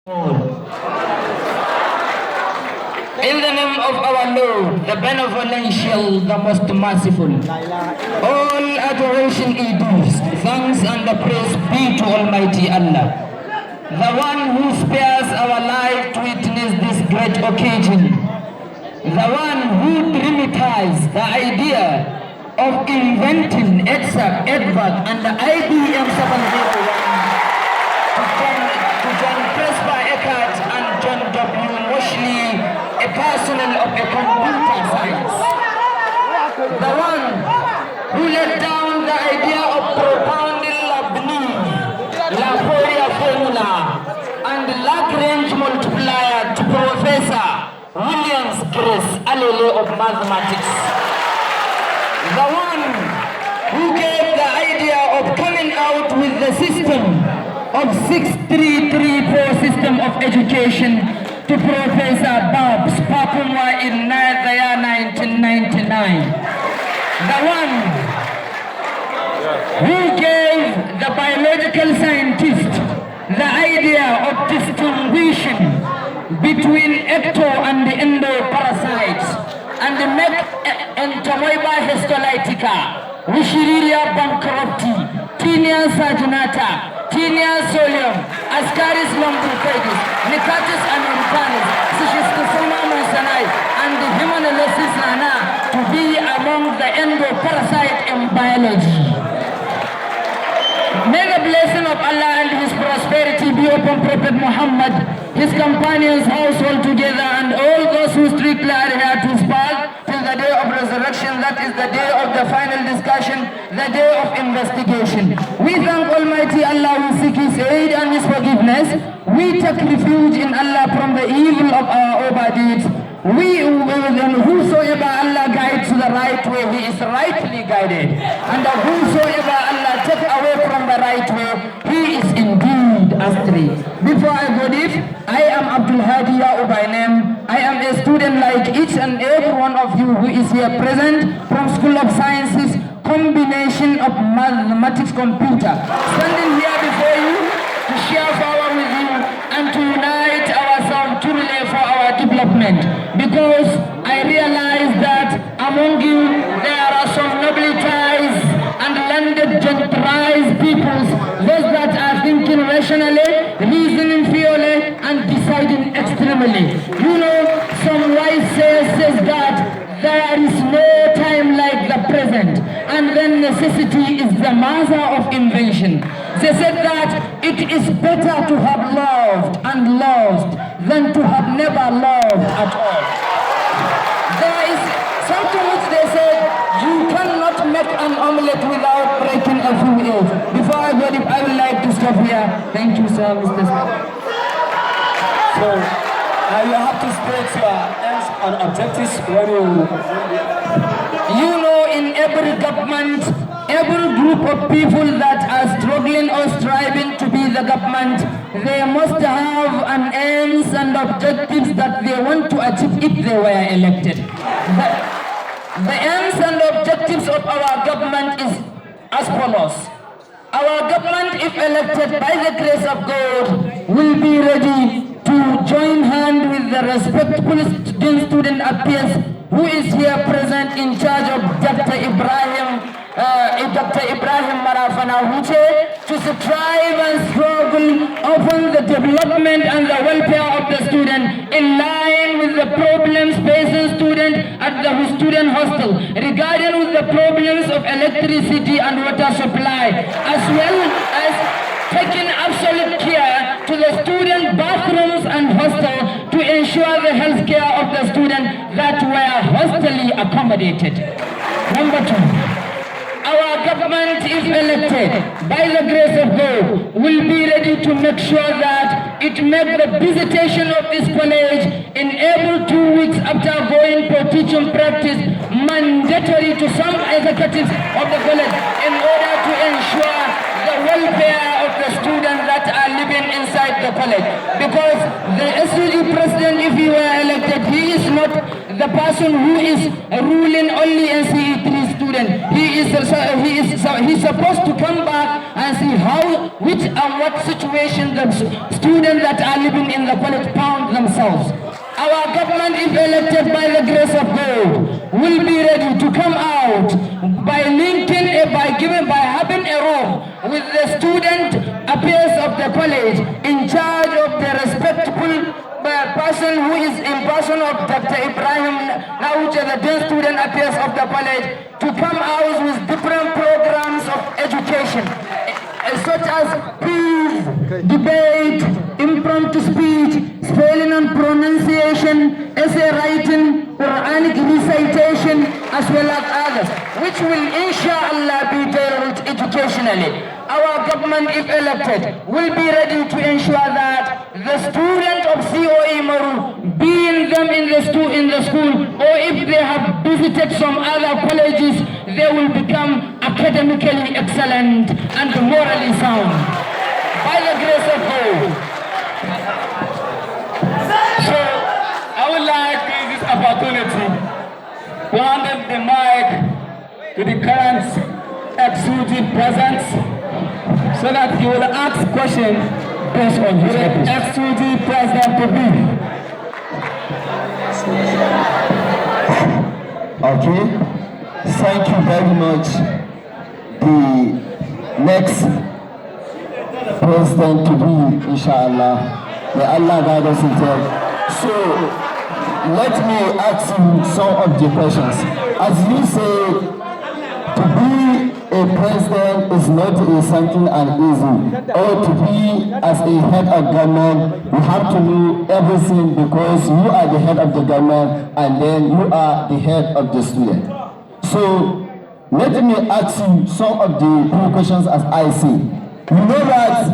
In the name of our Lord, the benevolential, the most merciful, all adoration is due, thanks and the praise be to Almighty Allah, the one who spares our life to witness this great occasion, the one who dramatized the idea of inventing EDSAC, EDVAC, and the IBM 701 to John Presper Eckert and John W. Moshley, a personnel of a computer science. The one who laid down the idea of propounding La Fourier formula and the Lagrange multiplier to Professor Williams Grace Alele of mathematics. The one who gave the idea of coming out with the system of 6334 system of education to Professor Babs Papumwa in the year 1999. The one who gave the biological scientist the idea of distinguishing between ecto and the endoparasites and the make Entamoeba histolytica, Wishiria bankrupti, Tinea saginata, Tinea solium, Ascaris lumbricoides, Nicatus americanus, Schistosoma monsanai, and the Hymenoleucis nana to be among the endoparasite in biology. May the blessing of Allah and His prosperity be upon Prophet Muhammad, his companions, household together, and all those who strictly adhere to his path till the day of resurrection, that is the day of the final discussion, the day of investigation. We thank Almighty Allah who seek His aid and His forgiveness. We take refuge in Allah from the evil of our overdeeds. Whosoever Allah guides to the right way, he is rightly guided. And whosoever Allah take away from the right way, he is indeed astray. Before I go deep, I am Abdul Hadi Ya'u by name. I am a student like each and every one of you who is here present from School of Sciences, combination of mathematics computer. Standing here before you to share power with you and to unite ourselves to relay for our development. Because I realize that among you there are some nobilitized and landed gentilized peoples, those that are thinking rationally, reasoning purely, and deciding extremely. You know, some wise says that there is no time like the present, and then necessity is the mother of invention. They said that it is better to have loved and lost than to have never loved at all. There is something which they said, you cannot make an omelette without breaking a few eggs. Before I go deep, I would like to stop here. Thank you, sir, Mr. So, you have to state your aims and objectives when you know, in every government, every group of people that are struggling or striving to be the government, they must have an aims and objectives that they want to achieve if they were elected. The aims and objectives of our government is as follows. Our government, if elected by the grace of God, will be ready to join hand with the respectful student affairs who is here present in charge of Dr. Ibrahim Marafana Huche, to strive and struggle upon the development and the welfare of the student in line with the problems facing students at the student hostel, regarding with the problems of electricity and water supply, as well as taking absolute care to the student bathrooms and hostel to ensure the health care of the students that were hostily accommodated. Number two. Our government, if elected by the grace of God, will be ready to make sure that it makes the visitation of this college in every 2 weeks after going for teaching practice mandatory to some executives of the college in order to ensure the welfare of the students that are living inside the college. Because the SUG president, if he were elected, he is not the person who is ruling only NCE 3 students. student. He's supposed to come back and see which and what situation the students that are living in the college found themselves. Our government, if elected by the grace of God, will be ready to come out by having a room with the student affairs of the college in charge of the respectful person who is in person of Dr. Ibrahim Nauche, the then student affairs of the college, to come out with different programs of education, such as quiz, debate, impromptu speech, spelling and pronunciation, essay writing, Quranic recitation, as well as others, which will inshallah be tailored educationally. Our government, if elected, will be ready to ensure that the student of COE Maru, being them in the school, or if they have visited some other colleges, they will become academically excellent and morally sound. By the grace of God. So, I would like to use this opportunity to hand the mic to the current ex-UG present, so that he will ask questions based on his ex-UG president to be. Okay, thank you very much. The next president to be, inshallah. May Allah guide us in time. So, let me ask you some of the questions. As you say, to be a president is not something uneasy, or to be as a head of government, you have to know everything because you are the head of the government and then you are the head of the student. So let me ask you some of the questions as I see. You know that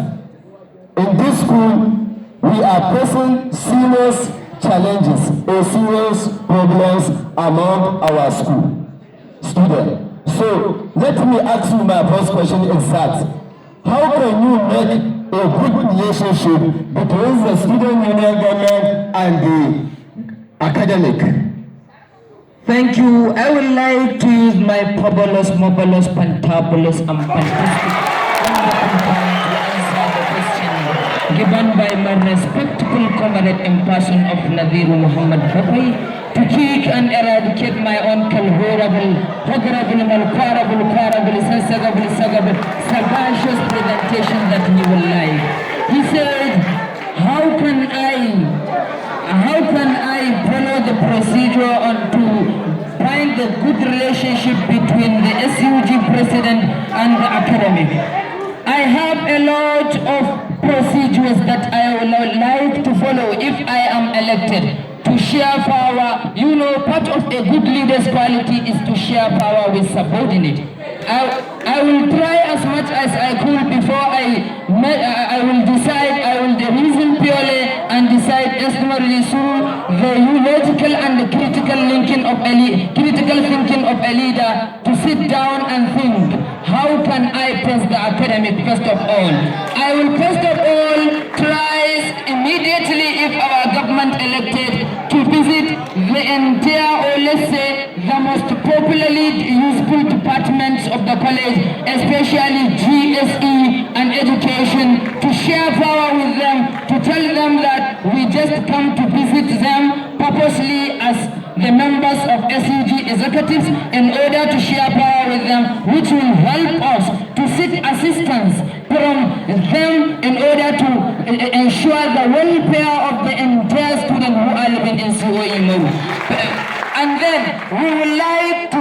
in this school we are facing serious challenges or serious problems among our school students. So let me ask you, my first question is that, how can you make a good relationship between the student union government and the academic? Thank you. I would like to use my fabulous, marvelous, fantabulous, and fantastic to answer the question given by my respectful comrade in person of Nadir Muhammad Fapai, to kick and eradicate my uncle, horrible, malquarable, sensible, sagacious presentation that he will like. He said, how can I follow the procedure on to find the good relationship between the SUG president and the academic? I have a lot of procedures that I would like to follow if I am elected. To share power, you know, part of a good leader's quality is to share power with subordinate. I will try as much as I could before I will decide, I will reason purely and decide estimably through the logical and the critical thinking of a leader to sit down and think, how can I press the academic first of all? I will first of all try immediately, if our government elected, to visit the entire, or let's say the most popularly useful departments of the college, especially GSE and education, to share power with them, to tell them that we just come to visit them purposely as the members of SUG executives in order to share power with them, which will help us to seek assistance from them in order to ensure the welfare of the entire students who are living in COE. And then we would like to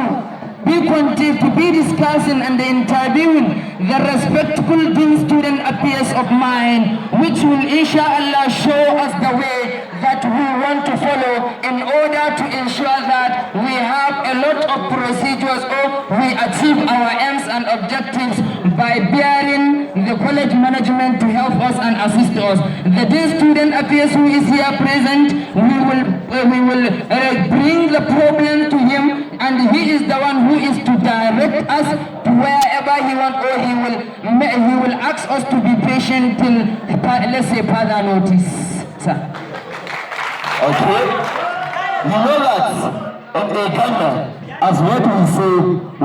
be discussing and interviewing the respectful dean student affairs of mine, which will inshallah show us the way that we want to follow in order to ensure that we have a lot of procedures or we achieve our aims and objectives by bearing the college management to help us and assist us. The dean student affairs who is here present, we will bring the problem to him, and he is the one who is to direct us to wherever he wants, or he will ask us to be patient till, let's say, further notice. Sir. Okay? You know that in a Ghana, as what we say,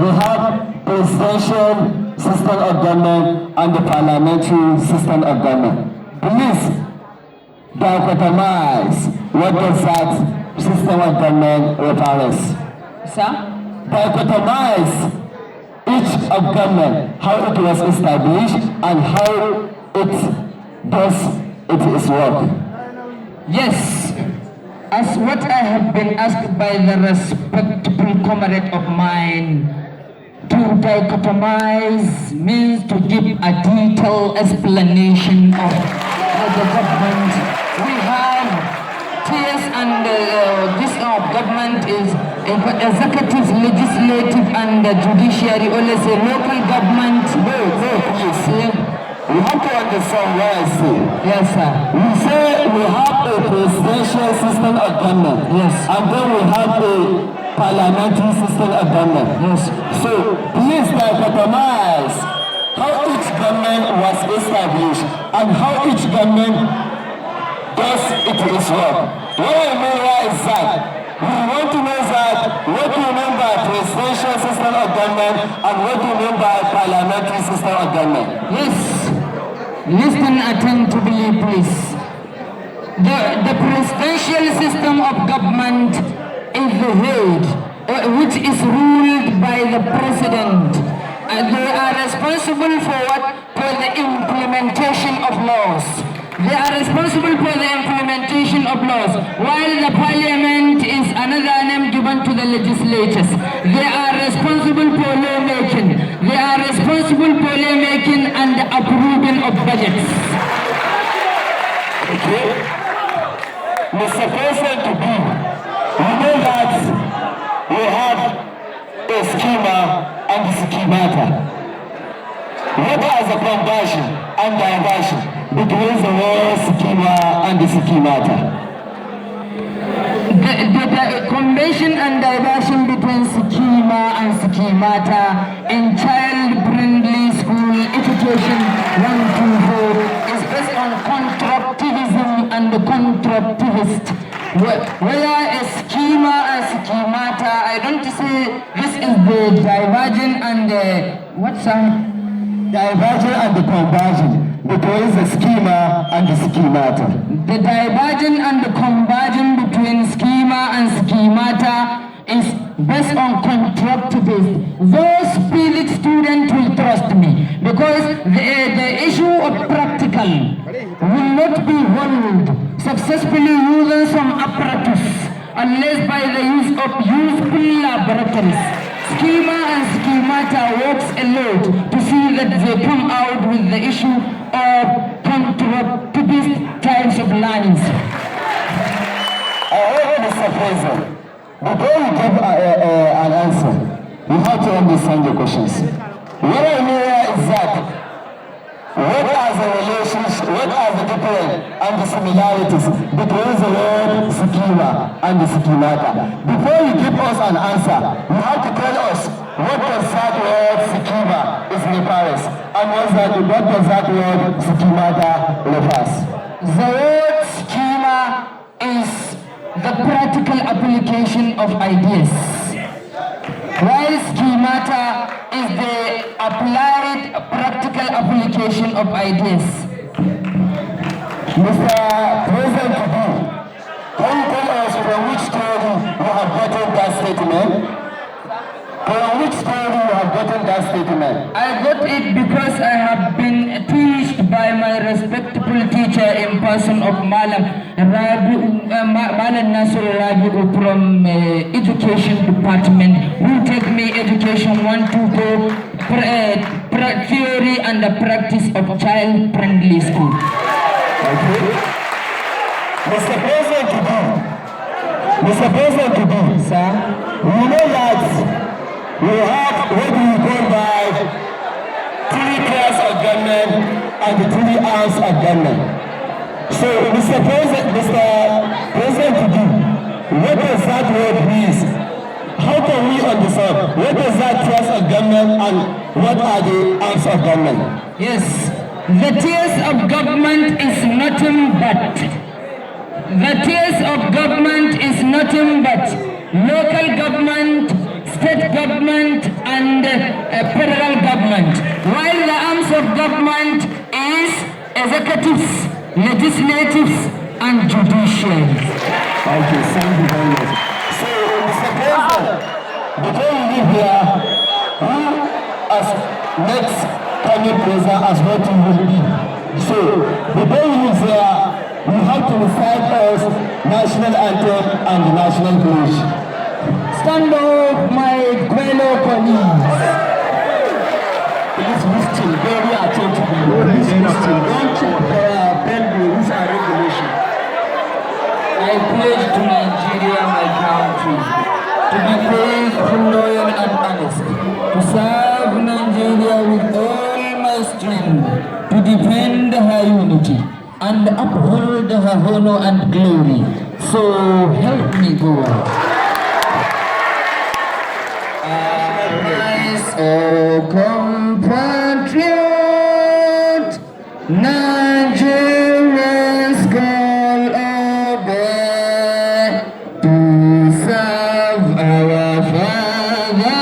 we have presidential system of government and the parliamentary system of government. Please dichotomize what does that system of government requires. Sir? Dichotomize each of government, how it was established and how it does its work. Yes, as what I have been asked by the respectable comrade of mine, to dichotomize means to give a detailed explanation of the government. We have tiers and this government is executive, legislative and judiciary, or let's say local government. We have to understand what I say. Yes, sir. We say we have a presidential system of government. Yes. And then we have a parliamentary system of government. Yes. So please dichotomize how each government was established and how each government does its work. What I mean is that we want to know that what do you mean by presidential system of government and what do you mean by parliamentary system of government? Yes. Listen attentively, please. The presidential system of government is the head, which is ruled by the president. They are responsible for what? For the implementation of laws. They are responsible for the implementation of laws, while the parliament is another name given to the legislatures. They are responsible for lawmaking. They are responsible for lawmaking and approving of budgets. Okay. Mr. President, to be, we know that we have a schema and schemata. What is the conversion and diversion between the word schema and the schemata? The conversion and diversion between schema and schemata in child-friendly school education 1 to 4 is based on constructivism and constructivist. Whether a schema and schemata, I don't say this is the diversion and the Diversion and the conversion between the schema and the schemata. The diversion and the conversion between schema and schemata is based on constructivism. Those Felix students will trust me because the issue of practical will not be handled successfully using some apparatus unless by the use of useful laboratories. Schema and schemata works a lot to see that they come out with the issue of constructivist types of learning. Mr. President, before you give an answer, you have to understand the questions. What I mean is that what are the relations, what are the difference and the similarities between the word schema and the schemata? Before you give us an answer, you have to tell us what does that word schema is refers and what does that word schemata refers? The word schema is the practical application of ideas, while schemata is the applied practical application of ideas. Mr. President, can you tell us from which story you have gotten that statement? From which story you have gotten that statement? I got it because I have been teached by my respectable teacher in person of Malam Nasir Rabi'u from Education Department, who take me education 1 to 4, theory and the practice of child-friendly school. Okay. Mr. President, Sir? you know that we have what we call by 3 tiers of government and the 3 arms of government. So, Mr. President, what does that word mean? How can we understand what is that tiers of government and what are the arms of government? Yes, the tiers of government is nothing but local government, state government and federal government, while the arms of government is executives, legislatives, and judiciary. Thank you very much. So, Mr. President, before we leave here, who as next coming president as what you will be? So, before we leave here, we have to recite us national anthem and the national pledge. Stand up, my fellow colleagues. Please listen very attentively. Please listen. Don't bend the rules and regulation. I pledge to Nigeria, my country, to be faithful, loyal, and honest, to serve Nigeria with all my strength, to defend her unity, and uphold her honor and glory. So help me God. Arise, O compatriot, Nigerians call obey to serve our fatherland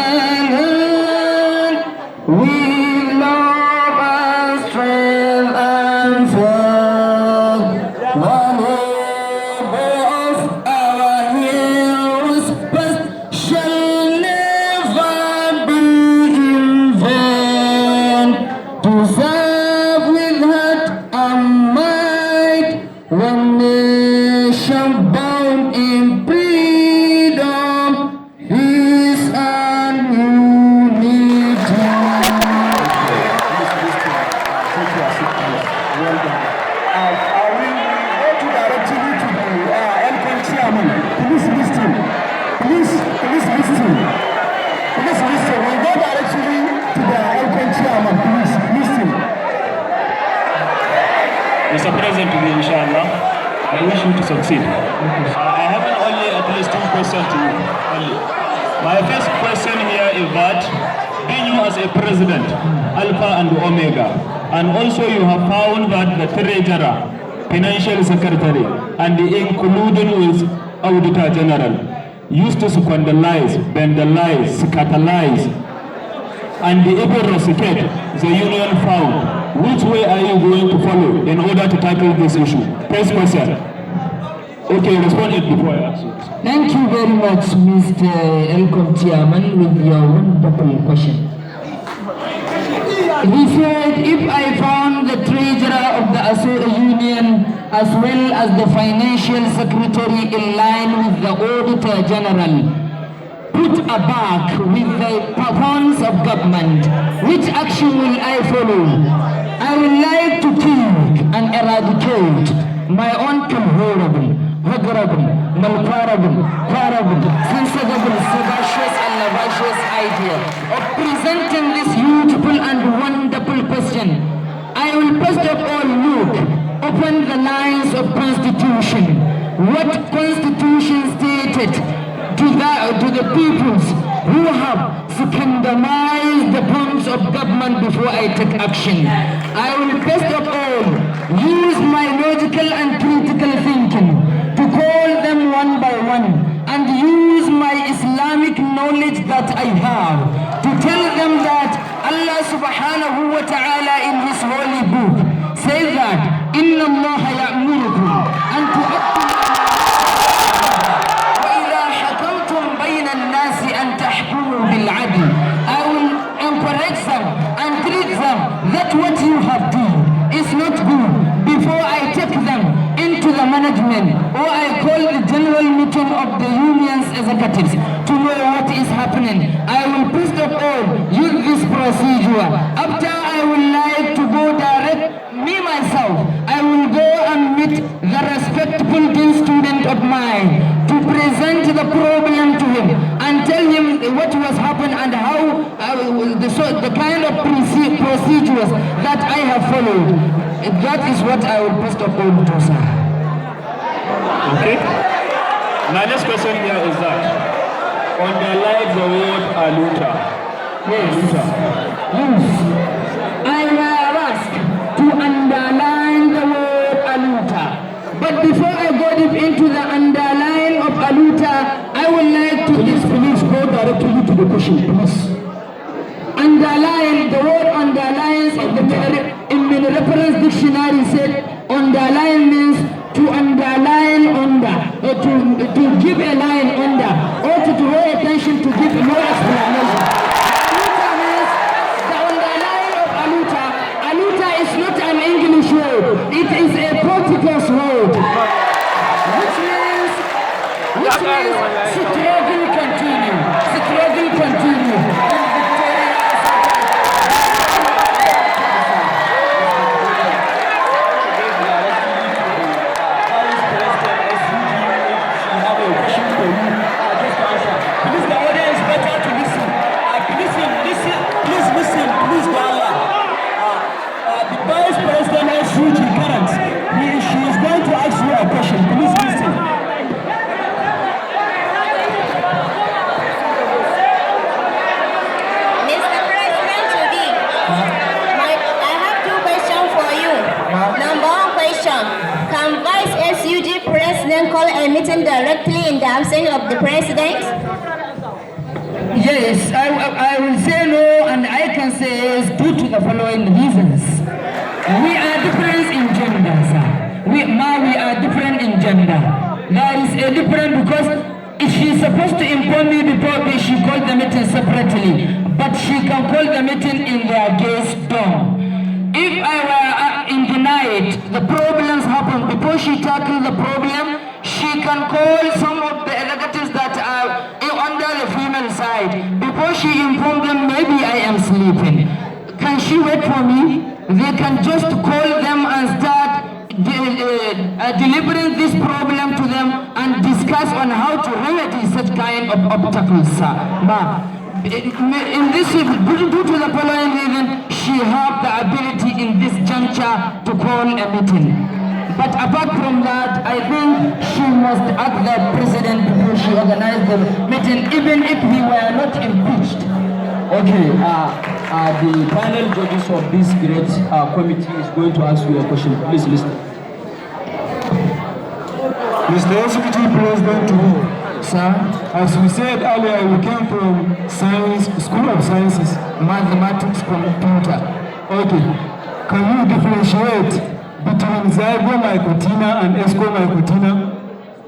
with love and strength and faith. One of our heroes past shall never be in vain. To serve with heart and might, one nation bound in freedom, peace and unity. Please listen. Please listen. Please listen. We go directly to the Elcon chairman. Please listen. Mr. President, inshallah, I wish you to succeed. I have only at least two questions to you. Only. My first question here is that, being you as a president, Alpha and Omega, and also you have found that the treasurer, financial secretary, and including with auditor general, used to squandalize, vandalize, scandalize, and even rusticate the union found. Which way are you going to follow in order to tackle this issue? First question. Okay, respond it before I ask you. Thank you very much, Mr. Elcom Chairman, with your wonderful question. He said, if I found the treasurer of the union as well as the financial secretary in line with the auditor general, put aback with the funds of government, which action will I follow? I would like to kill and eradicate my own horrible, malquarable, sensible, sagacious and lascivious idea of presenting this beautiful and wonderful question. I will first of all look upon the lines of Constitution. What Constitution stated to the peoples who have scandalized the funds of government before I take action. I will first of all use my logical and critical thinking to call them one by one and use my Islamic knowledge that I have to tell them that Allah subhanahu wa ta'ala in his holy book says that Inna Allah ya'murukum an tu'addu I will encourage them and treat them that what you have done is not good before I take them into the management or I call the general meeting of the union's executives to know what is happening. I will first of all use this procedure. After I would like to go direct, me myself, I will go and meet the respectful dean student of mine to present the problem to him and tell him what was happened and how the kind of procedures that I have followed. That is what I will first of all do, sir. Okay. My next question here is that underline the word Aluta. Yes. I were asked to underline the word Aluta. But before I go deep into the underline of Aluta, I would like to please go directly to the question, please. Underline, the word underlines in the reference dictionary said underline means to underline under, or to give a line under, or to draw attention to give no explanation. Aluta means the underline of aluta. Aluta is not an English word, it is a Portuguese word, which means struggle continue, struggle continue. Call a meeting directly in the absence of the president? Yes, I will say no, and I can say yes due to the following reasons. We are different in gender, sir. We are different in gender. There is a difference because she is supposed to inform me before she called the meeting separately, but she can call the meeting in their guest dorm. If I were in the night, the problems happen. Before she tackles the problem, she can call some of the executives that are under the female side. Before she informs them, maybe I am sleeping. Can she wait for me? They can just call them and start delivering this problem to them and discuss on how to remedy such kind of obstacles, sir. In this, due to the following reason, she have the ability in this juncture to call a meeting. But apart from that, I think she must ask the president before she organized the meeting, even if he were not impeached. Okay, the panel judges of this great committee is going to ask you a question. Please listen. Mr. Executive President, Sir, as we said earlier, we came from science, School of Sciences. mathematics, computer. Okay, can you differentiate between Zygo Mycotina and Esco Mycotina?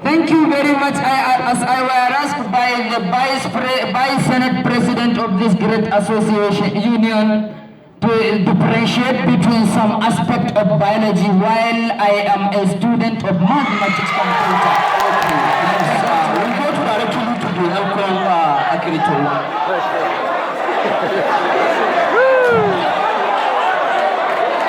Thank you very much. As I were asked by the Vice Senate President of this great association union to differentiate between some aspect of biology while I am a student of mathematics computer. Okay, we'll go directly to the Elcom Akirito.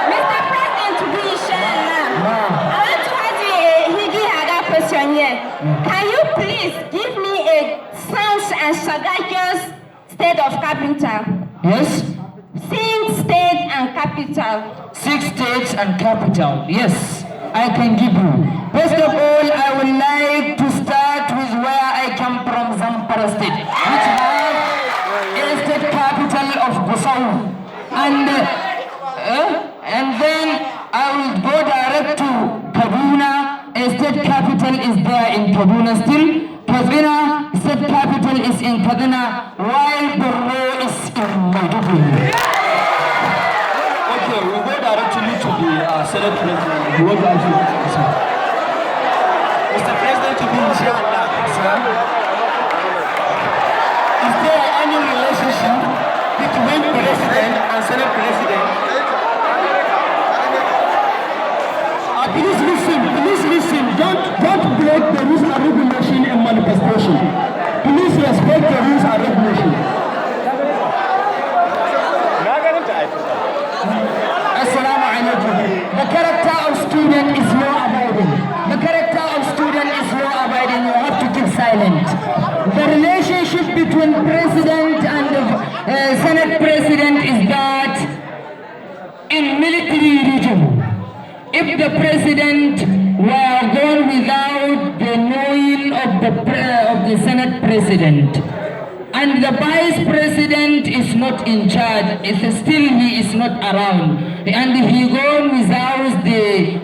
Mr. President, I want to ask you a Higi Haga question here. Can you please give me a sound and sagacious state of capital? Yes? 6 states and capital. 6 states and capital. Yes, I can give you. First of all, I would like to start with where I come from, Zamfara State, which has a state capital of Gusau. And then I will go direct to Kaduna. A state capital is there in Kaduna still. Kaduna state capital is in Kaduna, while Borno is in Maiduguri. Okay, we'll go directly to the Senate President. You want to answer? Mr. President, to be inshallah, sir. Is there any relationship between President and Senate President? Please listen. Don't break the rules and regulation and manifestation. Please respect the rules and regulation. Assalamu alaikum. The character of student is law-abiding. The character of student is law-abiding. You have to keep silent. The relationship between president and the Senate president is that in military region, if the president were gone without the knowing of the Senate president, and the vice president is not in charge, he is not around, and he gone without the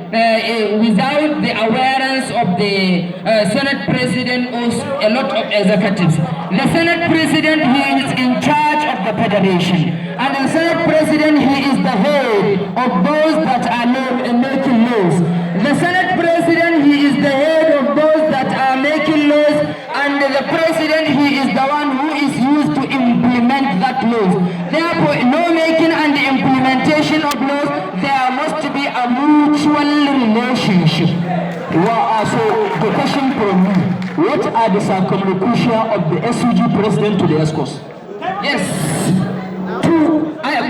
awareness of the Senate president or a lot of executives. The Senate President, he is in charge of the Federation. And the Senate President, he is the head of those that are making laws. The Senate President, he is the head of those that are making laws. And the President, he is the one who is used to implement that laws. Therefore, lawmaking and the implementation of laws, there must be a mutual relationship. So the question from me, what are the circumlocution of the SUG president to the ESCOs? Yes.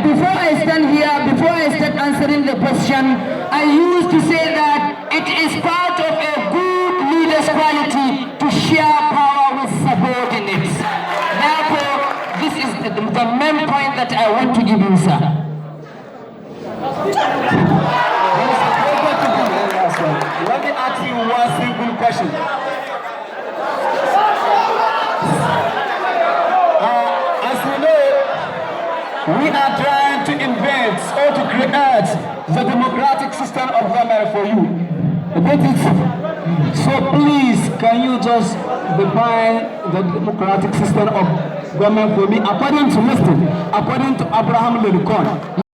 Before I stand here, before I start answering the question, I used to say that it is part of a good leader's quality to share power with subordinates. Therefore, this is the main point that I want to give you, sir. Let me ask you one simple question. As you know, we are trying to invent or to create the democratic system of government for you. So please, can you just define the democratic system of government for me according to Abraham Lincoln?